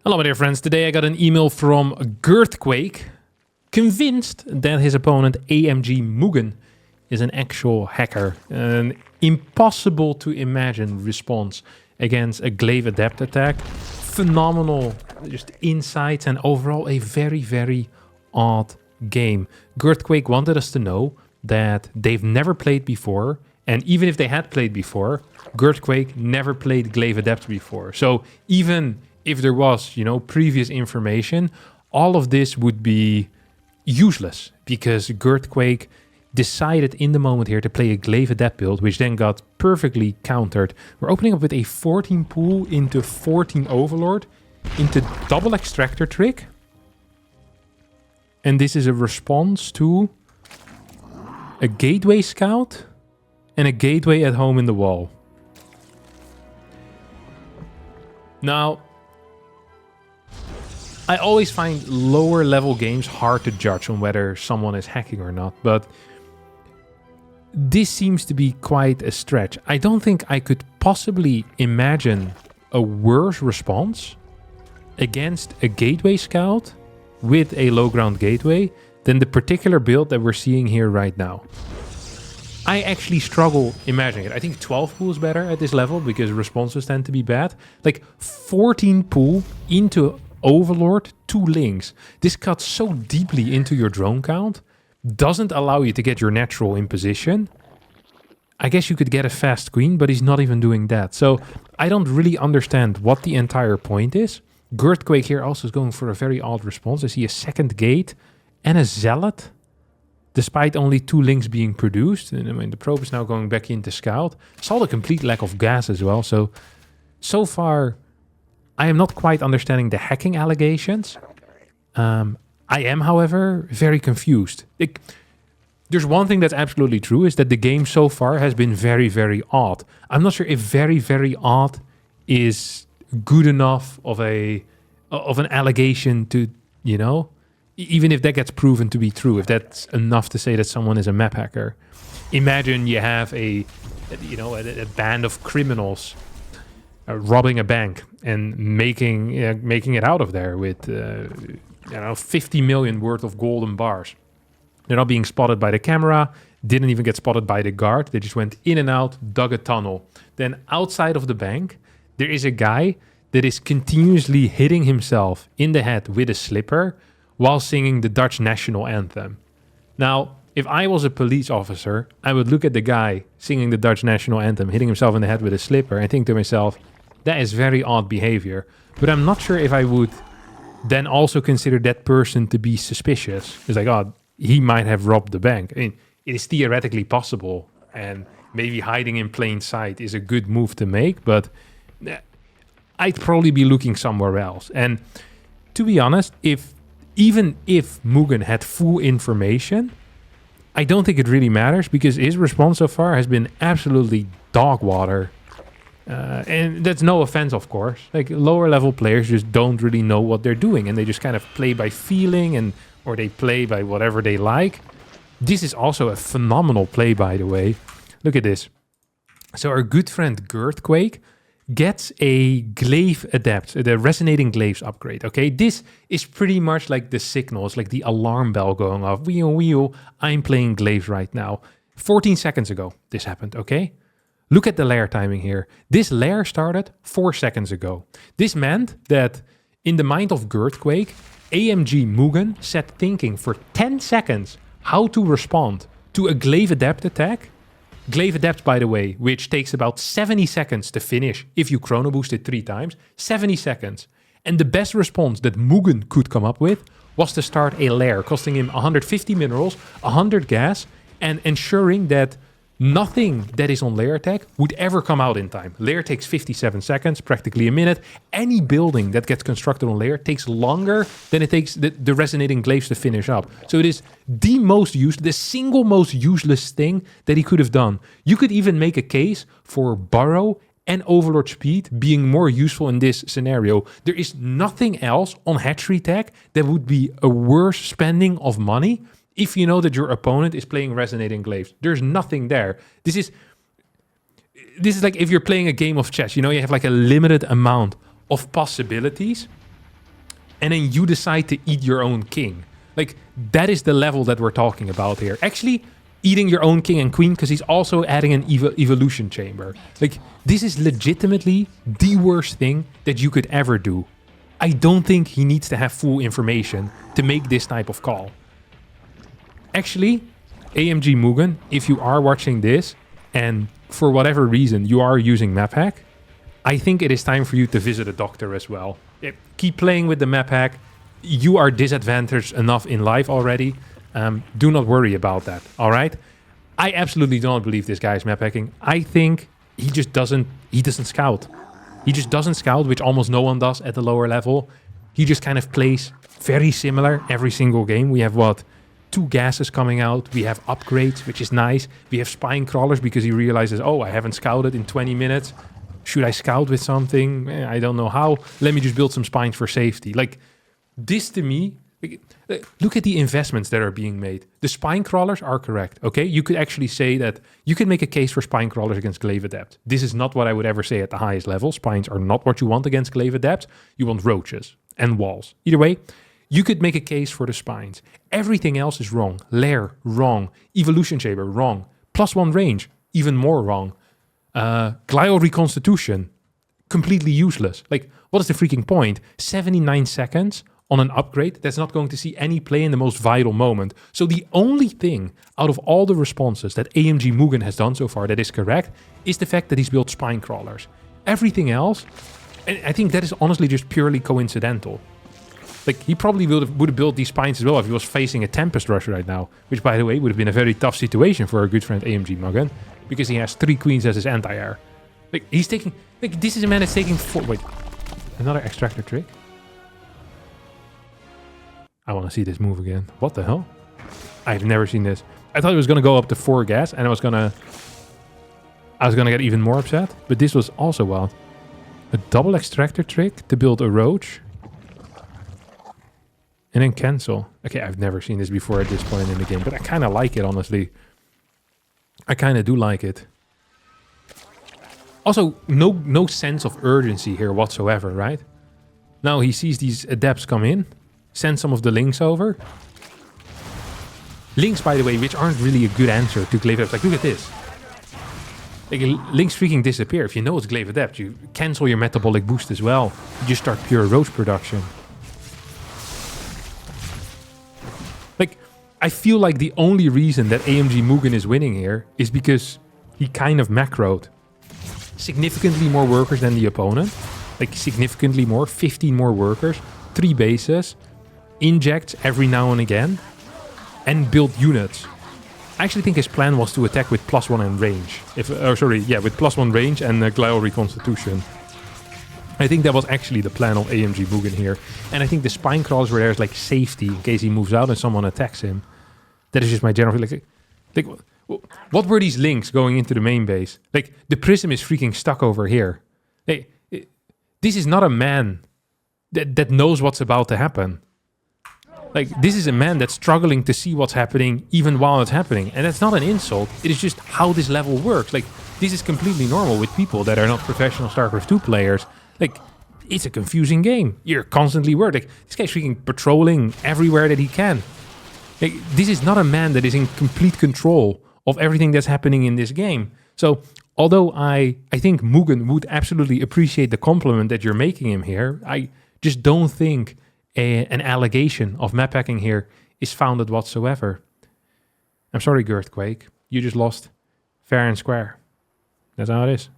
Hello, my dear friends. Today I got an email from Girthquake, convinced that his opponent AMG Mugen is an actual hacker. An impossible to imagine response against a Glaive Adept attack. Phenomenal just insights and overall a very, very odd game. Girthquake wanted us to know that they've never played before, and even if they had played before, Girthquake never played Glaive Adept before. So even if there was, previous information, all of this would be useless because Girthquake decided in the moment here to play a Glaive Adept build, which then got perfectly countered. We're opening up with a 14 pool into 14 Overlord, into double extractor trick. And this is a response to a gateway scout and a gateway at home in the wall. Now, I always find lower level games hard to judge on whether someone is hacking or not, but this seems to be quite a stretch. I don't think I could possibly imagine a worse response against a gateway scout with a low ground gateway than the particular build that we're seeing here right now. I actually struggle imagining it. I think 12 pool is better at this level because responses tend to be bad. Like 14 pool into Overlord, 2 links. This cuts so deeply into your drone count, doesn't allow you to get your natural in position. I guess you could get a fast queen, but he's not even doing that. So I don't really understand what the entire point is. Girthquake here also is going for a very odd response. I see a second gate and a zealot, despite only 2 links being produced. And I mean, the probe is now going back into scout. Saw the complete lack of gas as well. So far, I am not quite understanding the hacking allegations. I am, however, very confused. There's one thing that's absolutely true, is that the game so far has been very, very odd. I'm not sure if very, very odd is good enough of an allegation to, even if that gets proven to be true, if that's enough to say that someone is a map hacker. Imagine you have a band of criminals robbing a bank and making it out of there with 50 million worth of golden bars. They're not being spotted by the camera, didn't even get spotted by the guard. They just went in and out, dug a tunnel. Then outside of the bank, there is a guy that is continuously hitting himself in the head with a slipper while singing the Dutch national anthem. Now, if I was a police officer, I would look at the guy singing the Dutch national anthem, hitting himself in the head with a slipper, and think to myself, that is very odd behavior. But I'm not sure if I would then also consider that person to be suspicious. It's like, oh, he might have robbed the bank. I mean, it is theoretically possible, and maybe hiding in plain sight is a good move to make, but I'd probably be looking somewhere else. And to be honest, even if Mugen had full information, I don't think it really matters because his response so far has been absolutely dog water. And that's no offense, of course. Like, lower level players just don't really know what they're doing, and they just kind of play by feeling, or they play by whatever they like. This is also a phenomenal play, by the way. Look at this. So our good friend Girthquake gets a Glaive Adept, the Resonating Glaives upgrade, okay? This is pretty much like the signals, like the alarm bell going off. Wheel, I'm playing Glaives right now. 14 seconds ago, this happened, okay? Look at the lair timing here. This lair started 4 seconds ago. This meant that in the mind of Girthquake, AMG Mugen sat thinking for 10 seconds how to respond to a Glaive Adept attack. Glaive Adept, by the way, which takes about 70 seconds to finish if you chrono boost it 3 times. 70 seconds. And the best response that Mugen could come up with was to start a lair, costing him 150 minerals, 100 gas, and ensuring that nothing that is on lair attack would ever come out in time. Lair takes 57 seconds, practically a minute. Any building that gets constructed on lair takes longer than it takes the resonating glaives to finish up. So it is the single most useless thing that he could have done. You could even make a case for Burrow and Overlord Speed being more useful in this scenario. There is nothing else on hatchery tech that would be a worse spending of money if you know that your opponent is playing Resonating Glaives. There's nothing there. This is like if you're playing a game of chess, you have like a limited amount of possibilities. and then you decide to eat your own king. Like, that is the level that we're talking about here. Actually, eating your own king and queen, because he's also adding an evolution chamber. Like, this is legitimately the worst thing that you could ever do. I don't think he needs to have full information to make this type of call. Actually, AMG Mugen, if you are watching this, and for whatever reason you are using map hack, I think it is time for you to visit a doctor as well. Keep playing with the map hack. You are disadvantaged enough in life already. Do not worry about that, all right? I absolutely do not believe this guy is map hacking. I think he just doesn't scout. He just doesn't scout, which almost no one does at the lower level. He just kind of plays very similar every single game. We have, 2 gases coming out. We have upgrades, which is nice. We have spine crawlers because he realizes, oh, I haven't scouted in 20 minutes. Should I scout with something? I don't know how. Let me just build some spines for safety. Like, this to me, look at the investments that are being made. The spine crawlers are correct, okay? You could actually say that you can make a case for spine crawlers against Glaive Adept. This is not what I would ever say at the highest level. Spines are not what you want against Glaive Adept. You want roaches and walls. Either way, you could make a case for the spines. Everything else is wrong. Lair, wrong. Evolution Chamber, wrong. +1 range, even more wrong. Glial Reconstitution, completely useless. Like, what is the freaking point? 79 seconds on an upgrade that's not going to see any play in the most vital moment. So the only thing out of all the responses that AMG Mugen has done so far that is correct is the fact that he's built spine crawlers. Everything else, and I think that is honestly just purely coincidental. Like, he probably would have built these spines as well if he was facing a Tempest Rush right now, which, by the way, would have been a very tough situation for our good friend AMG Mugen, because he has 3 queens as his anti-air. Like, he's taking... Like, this is a man that's taking 4... Wait, another extractor trick? I want to see this move again. What the hell? I've never seen this. I thought it was going to go up to 4 gas, and I was going to get even more upset, but this was also wild. A double extractor trick to build a roach, and then cancel. Okay, I've never seen this before at this point in the game, but I kind of like it, honestly. I kind of do like it. Also, no sense of urgency here whatsoever, right? Now he sees these adepts come in, send some of the links over. Links, by the way, which aren't really a good answer to Glaive Adept. Like, look at this. Like, links freaking disappear. If you know it's Glaive Adept, you cancel your metabolic boost as well. You just start pure roach production. Like, I feel like the only reason that AMG Mugen is winning here is because he kind of macroed. Significantly more workers than the opponent. Like, significantly more. 15 more workers. 3 bases. Injects every now and again. And build units. I actually think his plan was to attack with +1 and range. With +1 range and Glial Reconstitution. I think that was actually the plan of AMG Mugen here. And I think the spine crawlers were there as like safety in case he moves out and someone attacks him. That is just my general feeling. Like, what were these links going into the main base? Like, the prism is freaking stuck over here. This is not a man that knows what's about to happen. Like, this is a man that's struggling to see what's happening even while it's happening. And that's not an insult. It is just how this level works. Like, this is completely normal with people that are not professional StarCraft 2 players. Like, it's a confusing game. You're constantly worried. Like, this guy's freaking patrolling everywhere that he can. Like, this is not a man that is in complete control of everything that's happening in this game. So, although I think Mugen would absolutely appreciate the compliment that you're making him here, I just don't think an allegation of map hacking here is founded whatsoever. I'm sorry, Girthquake. You just lost fair and square. That's how it is.